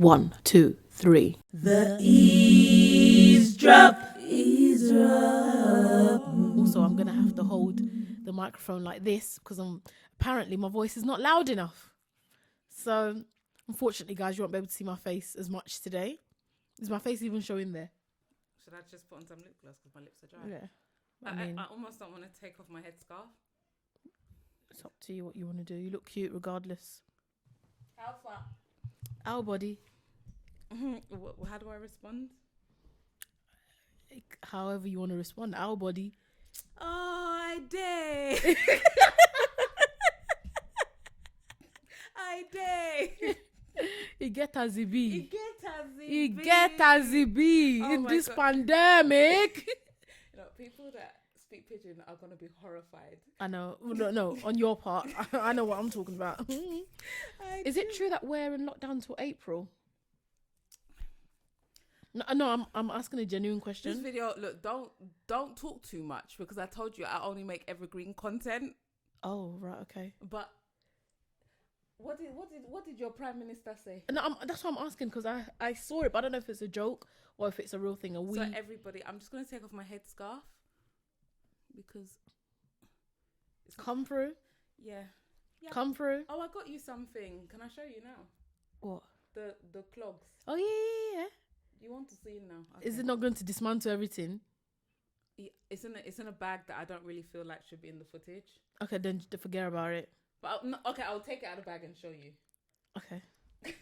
1, 2, 3. The eavesdrop. Also, I'm gonna have to hold the microphone like this because apparently my voice is not loud enough. So, unfortunately, guys, you won't be able to see my face as much today. Is my face even showing there? Should I just put on some lip gloss because my lips are dry? Yeah. I almost don't want to take off my headscarf. It's up to you what you want to do. You look cute regardless. How far? Our body. How do I respond? However you want to respond. Our body. Oh, I dare. I dare. He get as he be. He get as he He be. get as he be Oh in my this God. pandemic. You know, people that speak pidgin are going to be horrified. I know. No, on your part. I know what I'm talking about. Is it true that we're in lockdown until April? No, I'm asking a genuine This question. video, look, don't talk too much because I told you I only make evergreen content. Oh, right, okay. But what did your prime minister say? No, that's what I'm asking because I saw it, but I don't know if it's a joke or if it's a real thing. So everybody, I'm just going to take off my headscarf because it's Come through. Yeah. Come through. Oh, I got you something. Can I show you now? What? The clogs. Oh, yeah. You want to see now? Is it not going to dismantle everything? Yeah, it's in a bag that I don't really feel like should be in the footage. Okay, then forget about it. But I'll take it out of the bag and show you. Okay. I'm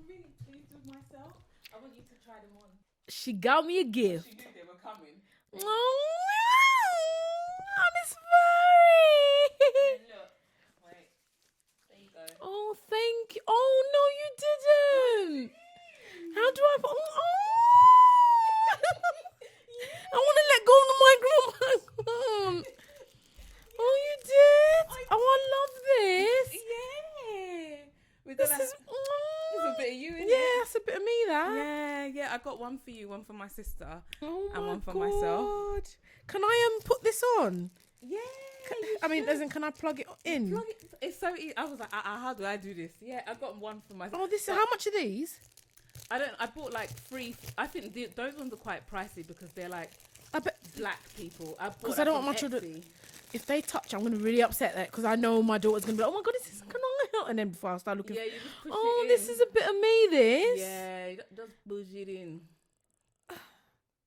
really pleased with myself. I want you to try them on. She got me a gift. She knew they were coming. Oh, Miss Mary. Look, wait. There you go. Oh, thank you. Oh, no, you didn't. How do I... I want to let go of the microphone. Oh, you did? Oh, I love this. Yeah. This is... There's a bit of you in it. Yeah, it's a bit of me, that. Yeah. I got one for you, one for my sister, Oh, and my one for God. myself. Can I put this on? Yeah. I mean, as in, can I plug it in? It's so easy. I was like, how do I do this? Yeah, I got one for myself. Oh, how much are these? I bought like 3. I think those ones are quite pricey because they're like I bet black people. because I don't want my children. If they touch, I'm gonna really upset that because I know my daughter's gonna be like, oh my God, this is canal. And then before I start looking, Yeah, you just push oh, it in. this is a bit of me. This. Yeah, just push it in.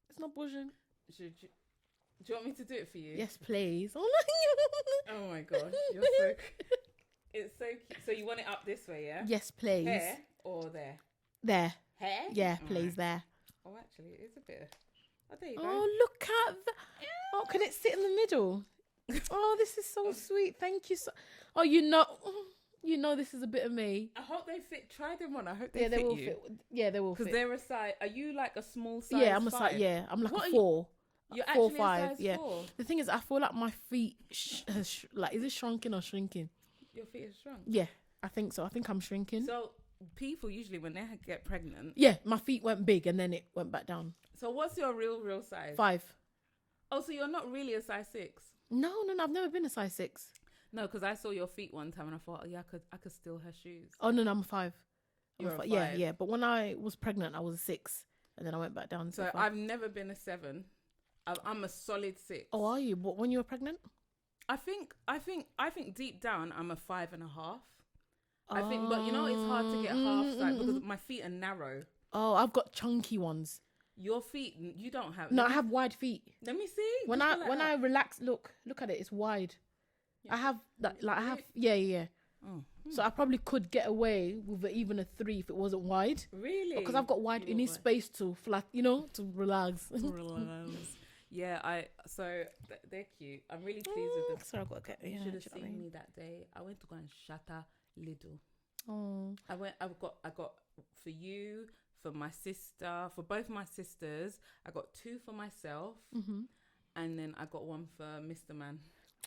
It's not buzzing. Do you want me to do it for you? Yes, please. Oh, Oh my gosh, you're so. It's so cute. So you want it up this way, yeah? yes, please. Hair or there? There. Hair? Yeah, All please. right. There. Oh, actually, it is a bit. Oh, there you go. Oh, look at that. Oh, can it sit in the middle? Oh, this is so sweet. Thank you so. Oh, you know this is a bit of me. I hope they fit. Try them on. I hope they Yeah, they fit will you. fit. Yeah, they will fit. Because they're a size. Are you like a small size? Yeah, I'm a 5? size. Yeah, I'm like What a are 4. You're 4, actually 5. a size Yeah. 4. The thing is, I feel like my feet, like, is it shrunken or shrinking? Your feet are shrunk. Yeah, I think so. I think I'm shrinking. So people usually when they get pregnant. Yeah, my feet went big and then it went back down. So what's your real size? 5. Oh, so you're not really a size 6. No, I've never been a size 6. No, because I saw your feet one time and I thought, oh yeah, I could steal her shoes. Oh no, I'm a 5. You're a 5. Yeah. But when I was pregnant, I was a 6, and then I went back down. So to 5. I've never been a 7. I'm a solid 6. Oh, are you? What, when you were pregnant? I think deep down I'm a 5.5. I think, but you know, it's hard to get half size because my feet are narrow. Oh, I've got chunky ones. Your feet, you don't have. No, I have wide feet. Let me see. When I relax, look at it. It's wide. Yeah. I have that. Like I have. Yeah. Oh. So I probably could get away with even a 3 if it wasn't wide. Really? Because I've got wide. You need space to flat. To relax. Yeah, so they're cute. I'm really pleased with them. Sorry, I got to get. You should have seen me that day. I went to go and shatter Lidl. Oh. I got for you, for my sister, for both my sisters. I got 2 for myself, and then I got 1 for Mr. Man.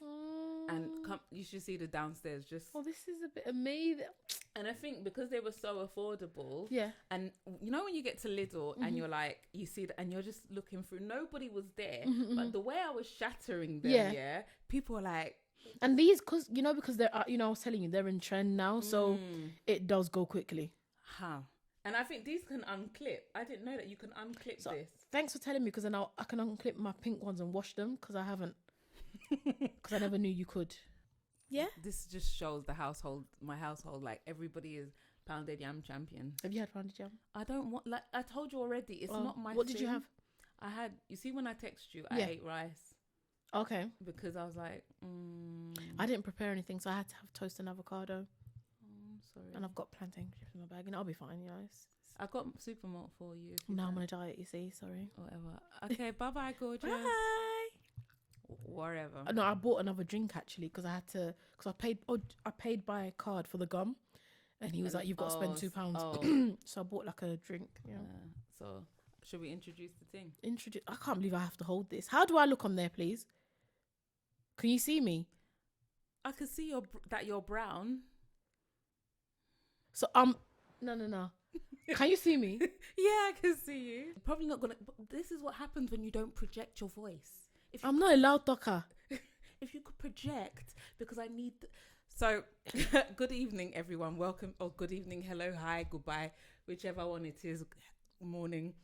Oh. And you should see the downstairs. Just this is a bit of me. And I think because they were so affordable. Yeah. And you know when you get to Lidl and you're like, you see that, and you're just looking through. Nobody was there, but the way I was shattering them, people were like. And these, because they're, I was telling you, they're in trend now, so it does go quickly. How? And I think these can unclip. I didn't know that you can unclip this. Thanks for telling me, because then I can unclip my pink ones and wash them, because I haven't. Because I never knew you could. Yeah. This just shows my household, like everybody is pounded yam champion. Have you had pounded yam? I don't want, like I told you already, it's not my What thing. did you have? I had, you see when I text you, I ate rice. Okay. Because I was like, I didn't prepare anything, so I had to have toast and avocado. Sorry. And I've got plantain chips in my bag, and I'll be fine, you know. I got Supermalt for you. Now I'm on a diet, you see, sorry. Whatever. Okay, bye-bye, gorgeous. Bye. Whatever. No, I bought another drink actually, because I had to, because I paid by card for the gum, and he was like, "You've got to spend £2." So I bought like a drink. Yeah. So should we introduce the thing? I can't believe I have to hold this. How do I look on there, please? Can you see me? I can see that you're brown. So no. Can you see me? Yeah, I can see you. Probably not gonna. But this is what happens when you don't project your voice. I'm not a loud talker. If you could project, because I need. So, good evening, everyone. Welcome, or good evening, hello, hi, goodbye, whichever one it is. Morning.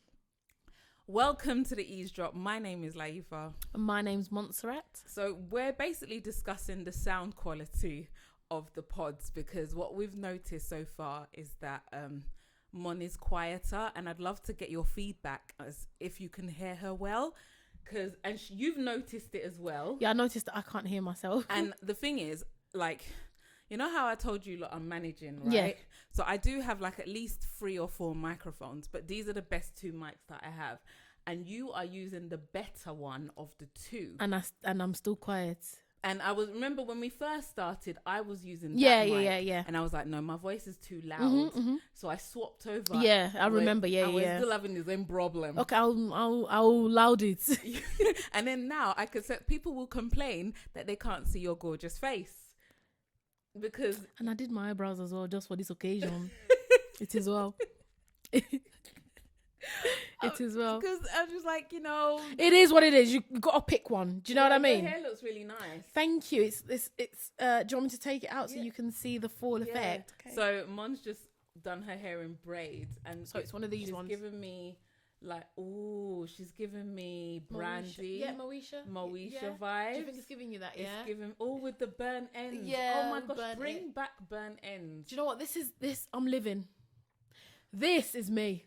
Welcome to the Eavesdrop. My name is Layefa. My name's Montserrat. So we're basically discussing the sound quality of the pods, because what we've noticed so far is that Mon is quieter, and I'd love to get your feedback as if you can hear her well, because you've noticed it as well. Yeah, I noticed that I can't hear myself. And the thing is, like, you know how I told you, like, I'm managing, right? Yeah. So I do have like at least 3 or 4 microphones, but these are the best 2 mics that I have, and you are using the better one of the 2. And I'm still quiet. And remember when we first started, I was using that mic, yeah. and I was like, no, my voice is too loud. So I swapped over. Yeah, I remember. I was still having the same problem. Okay, I'll loud it. And then now I could say, people will complain that they can't see your gorgeous face. And I did my eyebrows as well, just for this occasion. It is well. It is well. Because I was like, you know, it is what it is. You got to pick one. Do you know what I mean? Your hair looks really nice. Thank you. It's. Do you want me to take it out so you can see the full effect? Okay. So Mon's just done her hair in braids, and so it's one of these ones. She's given me like, she's given me brandy. Moesha vibes. Do you think it's giving you that? Yeah. It's giving with the burnt ends. Yeah. Oh my gosh, bring back burnt ends. Do you know what this is? I'm living. This is me.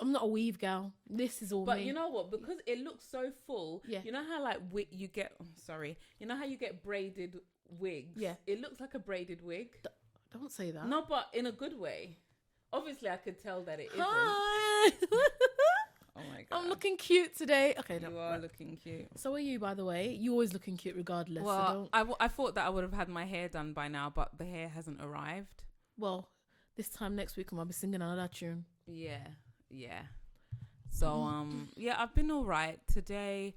I'm not a weave gal. This is all me. But you know what? Because it looks so full. Yeah. You know how like you get. You know how you get braided wigs. Yeah. It looks like a braided wig. Don't say that. No, but in a good way. Obviously, I could tell that it isn't. Hi. Oh my god. I'm looking cute today. Okay, you are looking cute. So are you, by the way. You always looking cute regardless. Well, I thought that I would have had my hair done by now, but the hair hasn't arrived. Well, this time next week I might be singing another tune. Yeah. So I've been all right today.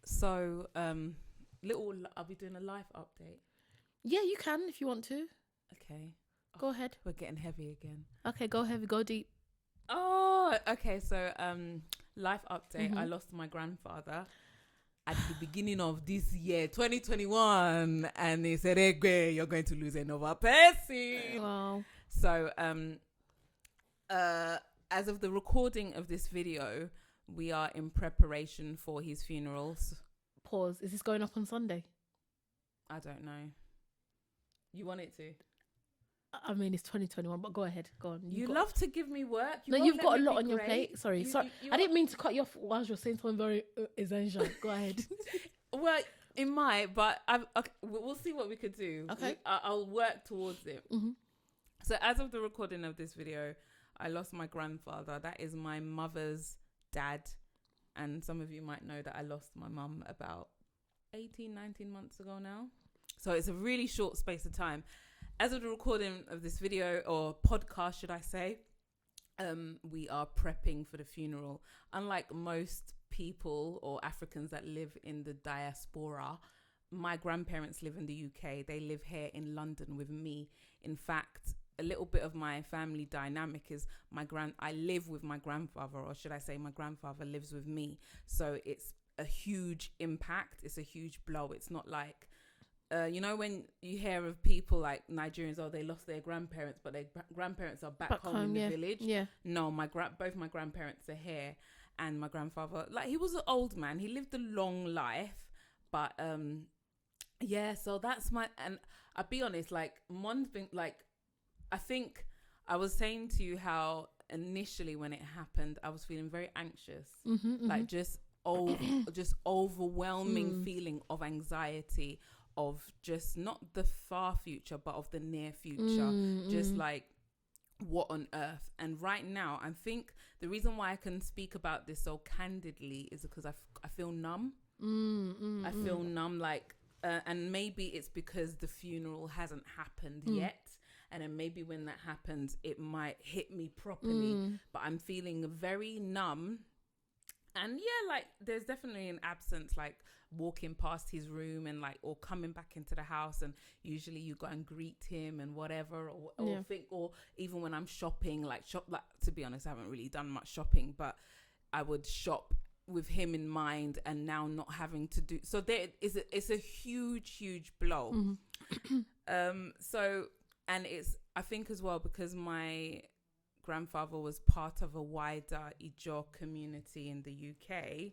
So I'll be doing a life update. Yeah, you can if you want to. Okay. Go ahead. We're getting heavy again. Okay, go heavy, go deep. Oh, okay. So life update. I lost my grandfather at the beginning of this year, 2021, and they said, "Hey, you're going to lose another person." Wow. So as of the recording of this video, we are in preparation for his funerals. Pause. Is this going up on Sunday? I don't know. You want it to? I mean, it's 2021, but go ahead. Go on. You love to give me work. You've got a lot on your plate. Sorry. I didn't mean to cut you off whilst you're saying something very essential. Go ahead. Well, it might, but we'll see what we could do. Okay. I'll work towards it. So as of the recording of this video, I lost my grandfather. That is my mother's dad. And some of you might know that I lost my mum about 19 months ago now. So it's a really short space of time. As of the recording of this video, or podcast, should I say, we are prepping for the funeral. Unlike most people or Africans that live in the diaspora, my grandparents live in the UK. They live here in London with me. In fact, a little bit of my family dynamic is I live with my grandfather, or should I say my grandfather lives with me. So it's a huge impact. It's a huge blow. It's not like you know, when you hear of people like Nigerians, they lost their grandparents, but their grandparents are back home in the village. Yeah. No, both my grandparents are here, and my grandfather, like, he was an old man. He lived a long life, but yeah. So that's and I'll be honest, like, one thing, like, I think I was saying to you how initially when it happened, I was feeling very anxious, like just overwhelming feeling of anxiety, of just not the far future but of the near future, just like, what on earth. And right now, I think the reason why I can speak about this so candidly is because I feel numb. I feel numb, like, and maybe it's because the funeral hasn't happened yet, and then maybe when that happens it might hit me properly, but I'm feeling very numb. And yeah, like, there's definitely an absence, like walking past his room and like, or coming back into the house, and usually you go and greet him and whatever, or even when I'm shopping, like, to be honest, I haven't really done much shopping, but I would shop with him in mind, and now not having to do so, it's a huge blow. So, and it's, I think as well, because my grandfather was part of a wider Ijaw community in the UK,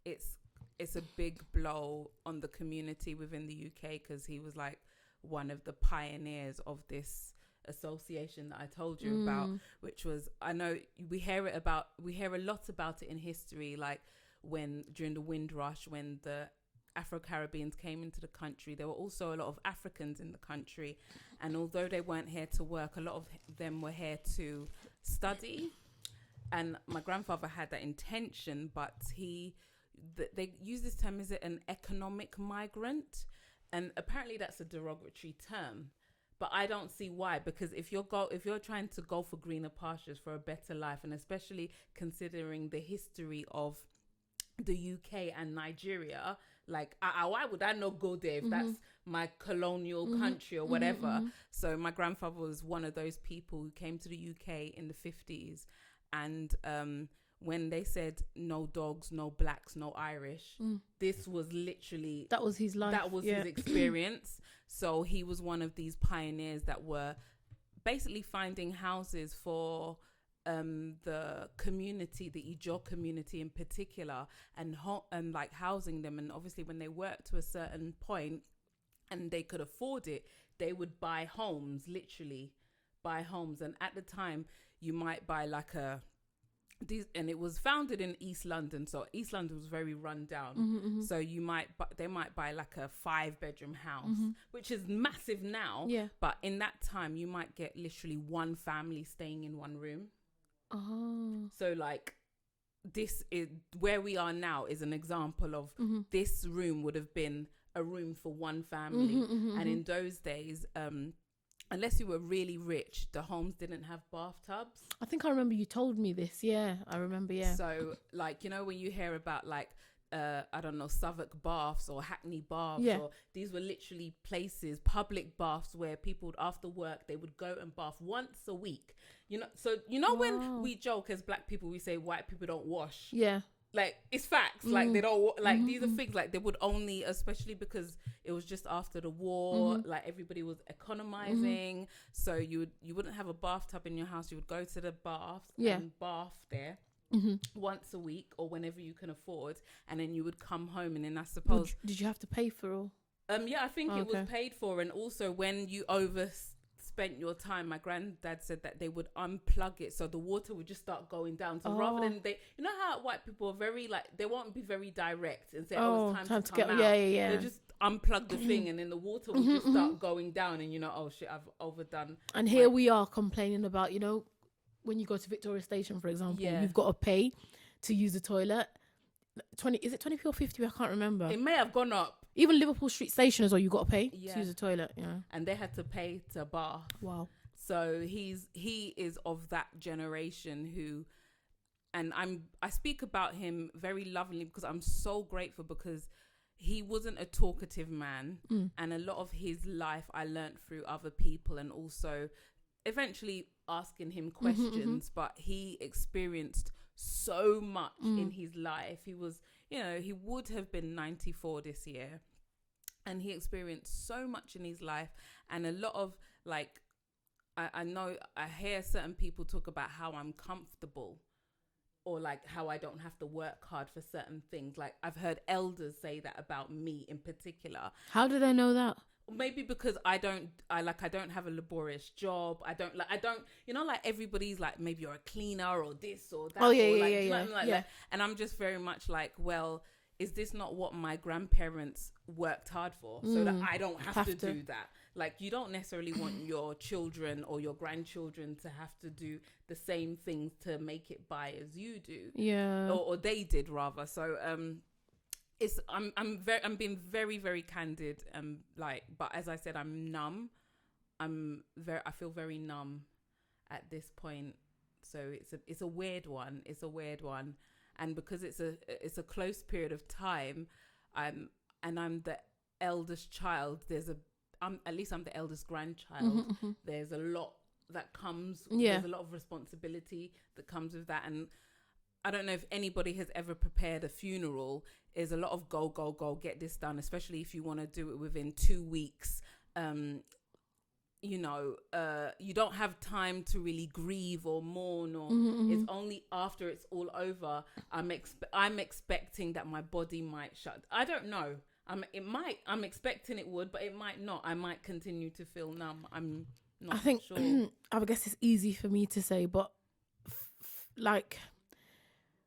it's a big blow on the community within the UK, because he was like one of the pioneers of this association that I told you about, which was, I know we hear a lot about it in history, like when during the Windrush, when the Afro-Caribbeans came into the country, there were also a lot of Africans in the country, and although they weren't here to work, a lot of them were here to study. And my grandfather had that intention, but they use this term, is it an economic migrant? And apparently that's a derogatory term, but I don't see why, because if you're trying to go for greener pastures, for a better life, and especially considering the history of the UK and Nigeria, like, why would I not go there if that's my colonial country or whatever? So my grandfather was one of those people who came to the UK in the 50s, and when they said no dogs, no blacks, no Irish, this was literally, that was his life, that was his experience. So he was one of these pioneers that were basically finding houses for the community, the Ijaw community in particular, and like housing them. And obviously when they worked to a certain point and they could afford it, they would buy homes, literally buy homes. And at the time you might buy like and it was founded in East London, so East London was very run down. So they might buy like a 5-bedroom house, which is massive now. Yeah. But in that time, you might get literally one family staying in one room. So like, this is where we are now, is an example of this room would have been a room for one family. And in those days, unless you were really rich, the homes didn't have bathtubs. I think I remember you told me this. Yeah, I remember. Yeah. So like, you know, when you hear about like, I don't know, Southwark baths or Hackney baths, or these were literally places, public baths, where people would, after work, they would go and bath once a week. You know, so you know, when we joke as black people, we say white people don't wash. Yeah. Like, it's facts. Like, they don't, like, these are things, like, they would only, especially because it was just after the war, like, everybody was economizing. So you wouldn't have a bathtub in your house. You would go to the baths and bath there once a week, or whenever you can afford. And then you would come home, and then I suppose... Did you have to pay for all? Yeah, I think it was paid for. And also, when you overspent your time, my granddad said that they would unplug it, so the water would just start going down. So rather than you know how white people are very, like, they won't be very direct and say, it's time to come out. They just unplug the thing, and then the water will just start going down, and you know, oh shit, I've overdone. And here we are complaining about, you know, when you go to Victoria Station, for example, you've got to pay to use the toilet. 20 or 50? I can't remember. It may have gone up. Even Liverpool Street Station as well, you got to pay to use the toilet. Yeah. And they had to pay to bath. Wow. So he is of that generation who, and I speak about him very lovingly because I'm so grateful, because he wasn't a talkative man, and a lot of his life I learned through other people, and also eventually asking him questions. But he experienced so much in his life. He was, you know, he would have been 94 this year, and he experienced so much in his life, and a lot of like, I know I hear certain people talk about how I'm comfortable, or like how I don't have to work hard for certain things. Like I've heard elders say that about me in particular. How do they know that? Maybe because I don't have a laborious job. I don't, like everybody's like, maybe you're a cleaner or this or that. Oh yeah, or yeah, like, yeah, yeah. Like Yeah. that. And I'm just very much like, well, is this not what my grandparents worked hard for, so that I don't have to do that? Like, you don't necessarily want your children or your grandchildren to have to do the same things to make it by as you do. Yeah. Or they did rather. So I'm being very, very candid, but as I said, I'm numb. I feel very numb at this point. So it's a weird one. And because it's a close period of time, and I'm the eldest child, at least I'm the eldest grandchild. There's a lot that comes. There's a lot of responsibility that comes with that. And I don't know if anybody has ever prepared a funeral. Is a lot of go, get this done, especially if you want to do it within 2 weeks. You don't have time to really grieve or mourn, or it's only after it's all over. I'm expecting that my body might shut. I don't know. I'm expecting it would, but it might not. I might continue to feel numb. I'm not sure. I guess it's easy for me to say, but like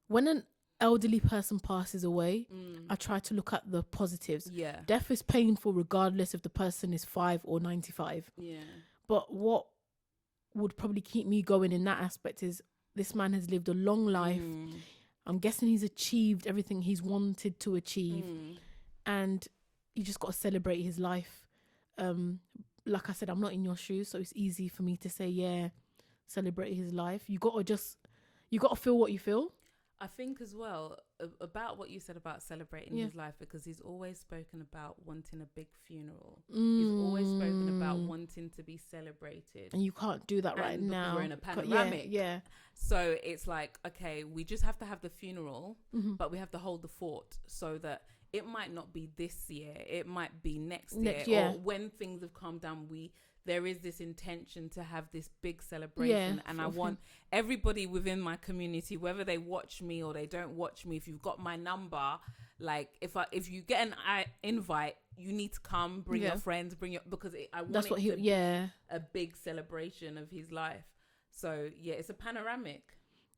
when an elderly person passes away, I try to look at the positives. Yeah. Death is painful regardless if the person is 5 or 95. Yeah. But what would probably keep me going in that aspect is this man has lived a long life. I'm guessing he's achieved everything he's wanted to achieve. And you just got to celebrate his life. Like I said, I'm not in your shoes, so it's easy for me to say, yeah, celebrate his life. You got to feel what you feel. I think as well about what you said about celebrating his life, because he's always spoken about wanting a big funeral. He's always spoken about wanting to be celebrated. And you can't do that right now. We're in a panoramic. Yeah. So it's like, okay, we just have to have the funeral, but we have to hold the fort, so that it might not be this year. It might be next year. Or when things have calmed down, there is this intention to have this big celebration. And I want everybody within my community, whether they watch me or they don't watch me, if you've got my number, like if you get an invite, you need to come, bring your friends, because I want to be a big celebration of his life. So yeah, it's a panoramic.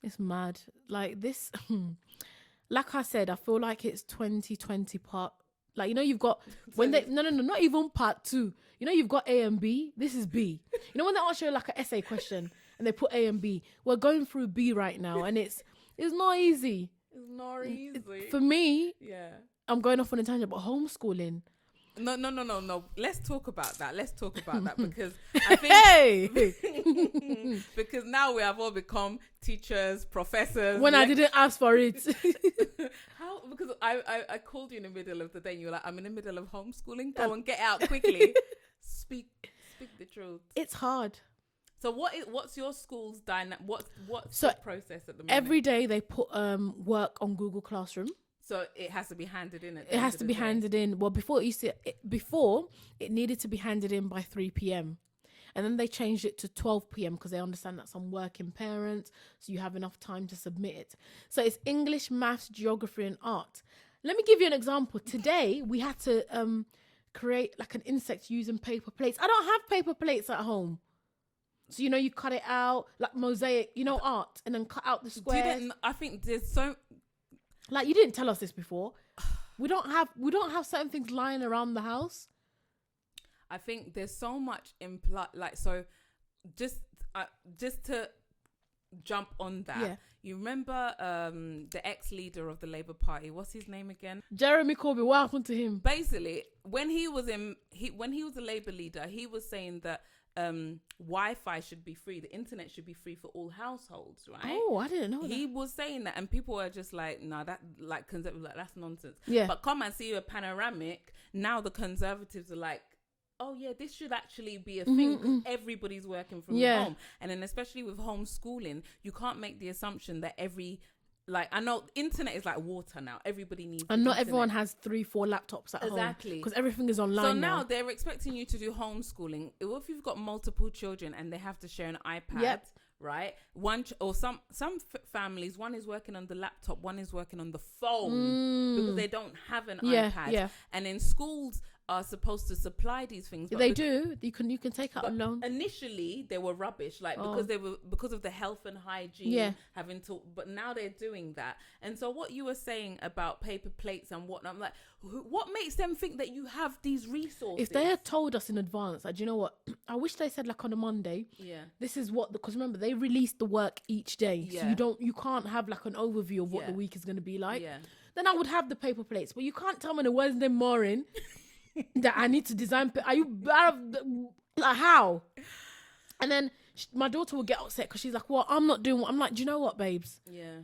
It's mad. Like this, like I said, I feel like it's 2020 part. Like, you've got when they not even part 2. You've got A and B. This is B. When they ask you like an essay question and they put A and B, we're going through B right now, and it's not easy. It's not easy for me. Yeah, I'm going off on a tangent, but homeschooling. No. Let's talk about that because I think because now we have all become teachers, professors. When I didn't ask for it. How? Because I called you in the middle of the day and you're like, I'm in the middle of homeschooling. Go and get out quickly. Speak the truth. It's hard. So what's your school's dynamic? What's the process at the moment? Every day they put work on Google Classroom. So it has to be handed in. It has to be handed in. Well, before it needed to be handed in by 3 p.m. And then they changed it to 12 p.m. because they understand that some working parents, so you have enough time to submit it. So it's English, maths, geography, and art. Let me give you an example. Today we had to create like an insect using paper plates. I don't have paper plates at home. So you cut it out like mosaic, art, and then cut out the squares. I think there's so. Like, you didn't tell us this before. We don't have certain things lying around the house. I think there's so much so just to jump on that. Yeah. You remember the ex-leader of the Labour Party? What's his name again? Jeremy Corbyn. What happened to him? Basically, when he was a Labour leader, he was saying that Wi-Fi should be free. The internet should be free for all households, right? Oh, I didn't know that. He was saying that, and people were just like, "No, that that's nonsense." Yeah. But come and see a panoramic. Now the Conservatives are like, "Oh yeah, this should actually be a thing because everybody's working from home." And then especially with homeschooling, you can't make the assumption that every like, I know internet is like water now. Everybody needs And not internet. everyone has 3-4 laptops at home. Exactly. Because everything is online So now now. they're expecting you to do homeschooling. If you've got multiple children and they have to share an iPad, Yep. right? Some families, one is working on the laptop, one is working on the phone because they don't have an iPad. Yeah. And in schools are supposed to supply these things. But They do. You can take out a loan. Initially, they were rubbish, like because of the health and hygiene. Yeah. Having to, but now they're doing that. And so, what you were saying about paper plates and whatnot, I'm like, what makes them think that you have these resources? If they had told us in advance, like, do you know what? I wish they said like on a Monday. Yeah. This is what, because remember they release the work each day, Yeah. so you can't have like an overview of what the week is going to be like. Yeah. Then I would have the paper plates, but you can't tell me on a Wednesday morning that I need to design. Are you like how? And then my daughter will get upset because she's like, "Well, I'm not doing what." I'm like, "Do you know what, babes? Yeah.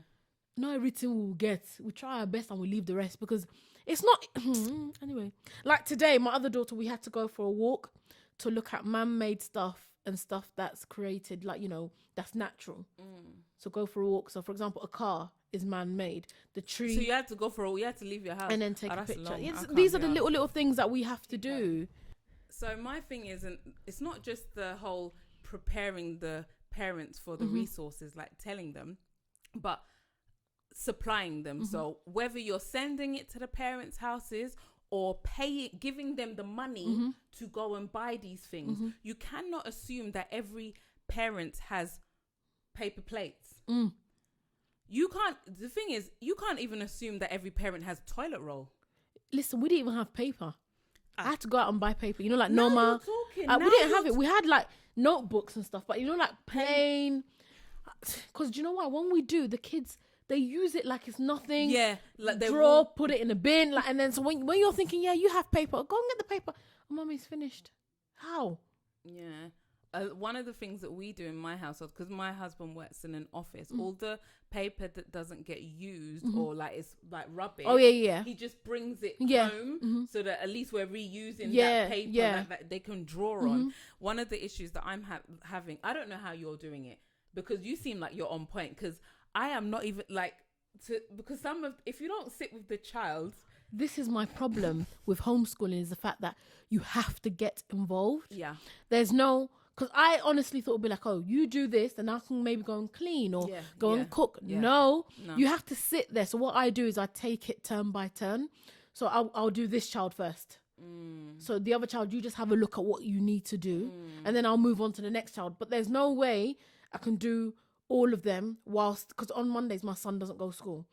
Not everything we'll get. We try our best and we leave the rest because it's not." Anyway, like today, my other daughter, we had to go for a walk to look at man-made stuff and stuff that's created, like, that's natural. So go for a walk. So for example, a car is man-made. The tree. So you had to go for you had to leave your house and then take a that's picture. long. These are the little things that we have to do. So my thing isn't. It's not just the whole preparing the parents for the resources, like telling them, but supplying them. So whether you're sending it to the parents' houses or giving them the money to go and buy these things, you cannot assume that every parent has paper plates. You can't. The thing is, you can't even assume that every parent has toilet roll. Listen, we didn't even have paper. I had to go out and buy paper. Like Now normal. you're talking. We didn't have it. We had like notebooks and stuff, but like plain. Because do you know what? When we do, the kids, they use it like it's nothing. Yeah, like they put it in a bin, like, and then so when you're thinking, yeah, you have paper, go and get the paper. Oh, Mommy's finished. How? Yeah. One of the things that we do in my household, because my husband works in an office, all the paper that doesn't get used or like it's like rubbish. Oh yeah. He just brings it Yeah. home so that at least we're reusing Yeah, that paper yeah. that they can draw on. One of the issues that I'm having, I don't know how you're doing it because you seem like you're on point. Because I am not even because if you don't sit with the child. This is my problem with homeschooling, is the fact that you have to get involved. Yeah. There's no. Because I honestly thought it'd be like, oh, you do this, and I can maybe go and clean or go and cook. Yeah. No, you have to sit there. So what I do is I take it turn by turn. So I'll do this child first. So the other child, you just have a look at what you need to do, and then I'll move on to the next child. But there's no way I can do all of them because on Mondays my son doesn't go to school.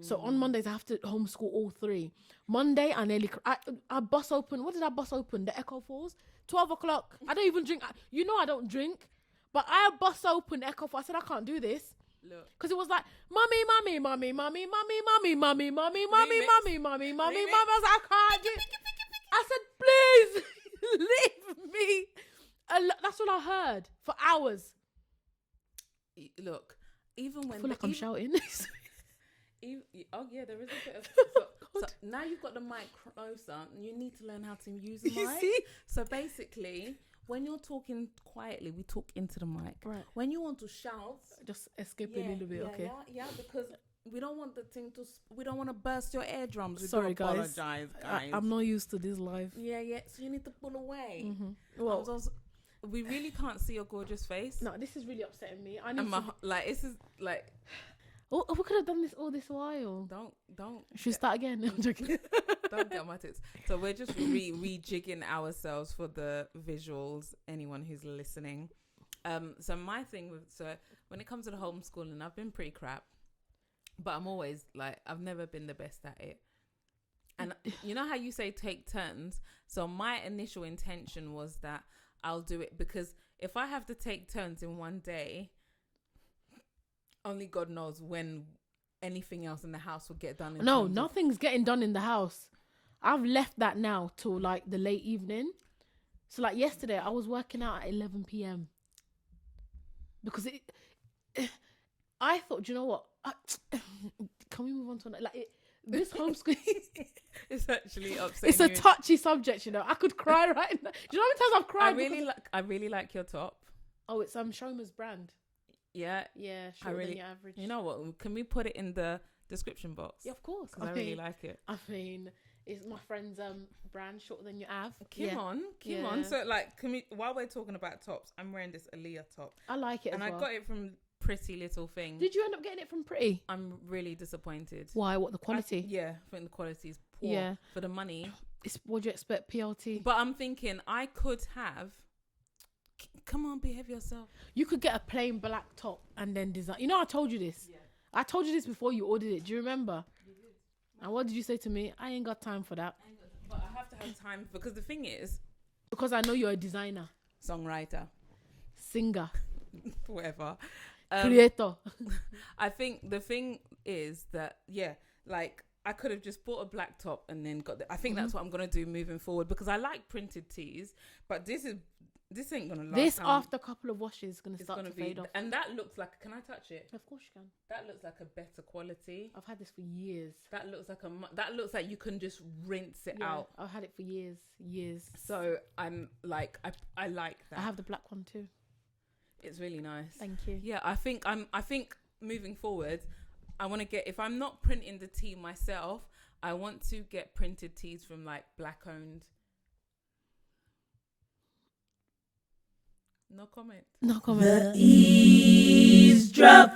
So on Mondays I have to homeschool all three. Monday I bust open. What did I bust open? The Echo 4s. 12 o'clock. I don't even drink. I don't drink. But I bust open Echo 4. I said, I can't do this. Because it was like, mommy. I was like, I can't do it. I said, please, leave me. That's all I heard for hours. Look, even when... I feel like I'm shouting. Oh yeah, there is a bit of so now you've got the mic closer and you need to learn how to use the mic. See? So basically, when you're talking quietly, we talk into the mic. Right. When you want to shout, just escape a little bit, okay? Yeah, because we don't want the thing we don't want to burst your eardrums. Sorry, guys. Apologize, guys. I'm not used to this live. Yeah. So you need to pull away. Well, we really can't see your gorgeous face. no, this is really upsetting me. I need this is like... Oh, we could have done this all this while. Don't. Should we start again? I'm joking. Don't get my tits. So we're just rejigging ourselves for the visuals. Anyone who's listening. So my thing when it comes to the homeschooling, I've been pretty crap, but I'm always like, I've never been the best at it. And you know how you say take turns? So my initial intention was that I'll do it because if I have to take turns in one day, only God knows when anything else in the house will get done. No, nothing's getting done in the house. I've left that now till like the late evening. So like yesterday, I was working out at 11 p.m. because I thought, do you know what? Can we move on to this homeschooling? It's actually upsetting. It's a touchy subject, I could cry right now. Do you know how many times I've cried? I really like your top. Oh, it's Shomer's brand. Yeah. Yeah, shorter really- than your average. You know what? Can we put it in the description box? Yeah, of course. Because I really like it. I mean, it's my friend's brand, shorter than your av. Come on. Yeah. So, like, can we? While we're talking about tops, I'm wearing this Aaliyah top, I like it and as I well. got it from Pretty Little Thing. Did you end up getting it from Pretty? I'm really disappointed. Why? What, the quality? I think the quality is poor Yeah. for the money. What do you expect? PLT. But I'm thinking I could have. Come on, behave yourself. You could get a plain black top and then design. You know, I told you this. Yeah. I told you this before you ordered it. Do you remember? You did. And what did you say to me? I ain't got time for that. But I have to have time because the thing is, Because I know you're a designer, songwriter, singer, whatever. creator. I think the thing is that like I could have just bought a black top and then got I think that's what I'm gonna do moving forward because I like printed tees, but this ain't gonna last. This after a couple of washes is gonna start to fade off. And that looks like. Can I touch it? Of course you can. That looks like a better quality. I've had this for years. That looks like you can just rinse it out. I've had it for years. So I'm like I like that. I have the black one too. It's really nice. Thank you. Yeah, I think moving forward, I want to get, if I'm not printing the tee myself, I want to get printed tees from like black owned. No comment. No comment. Eavesdrop.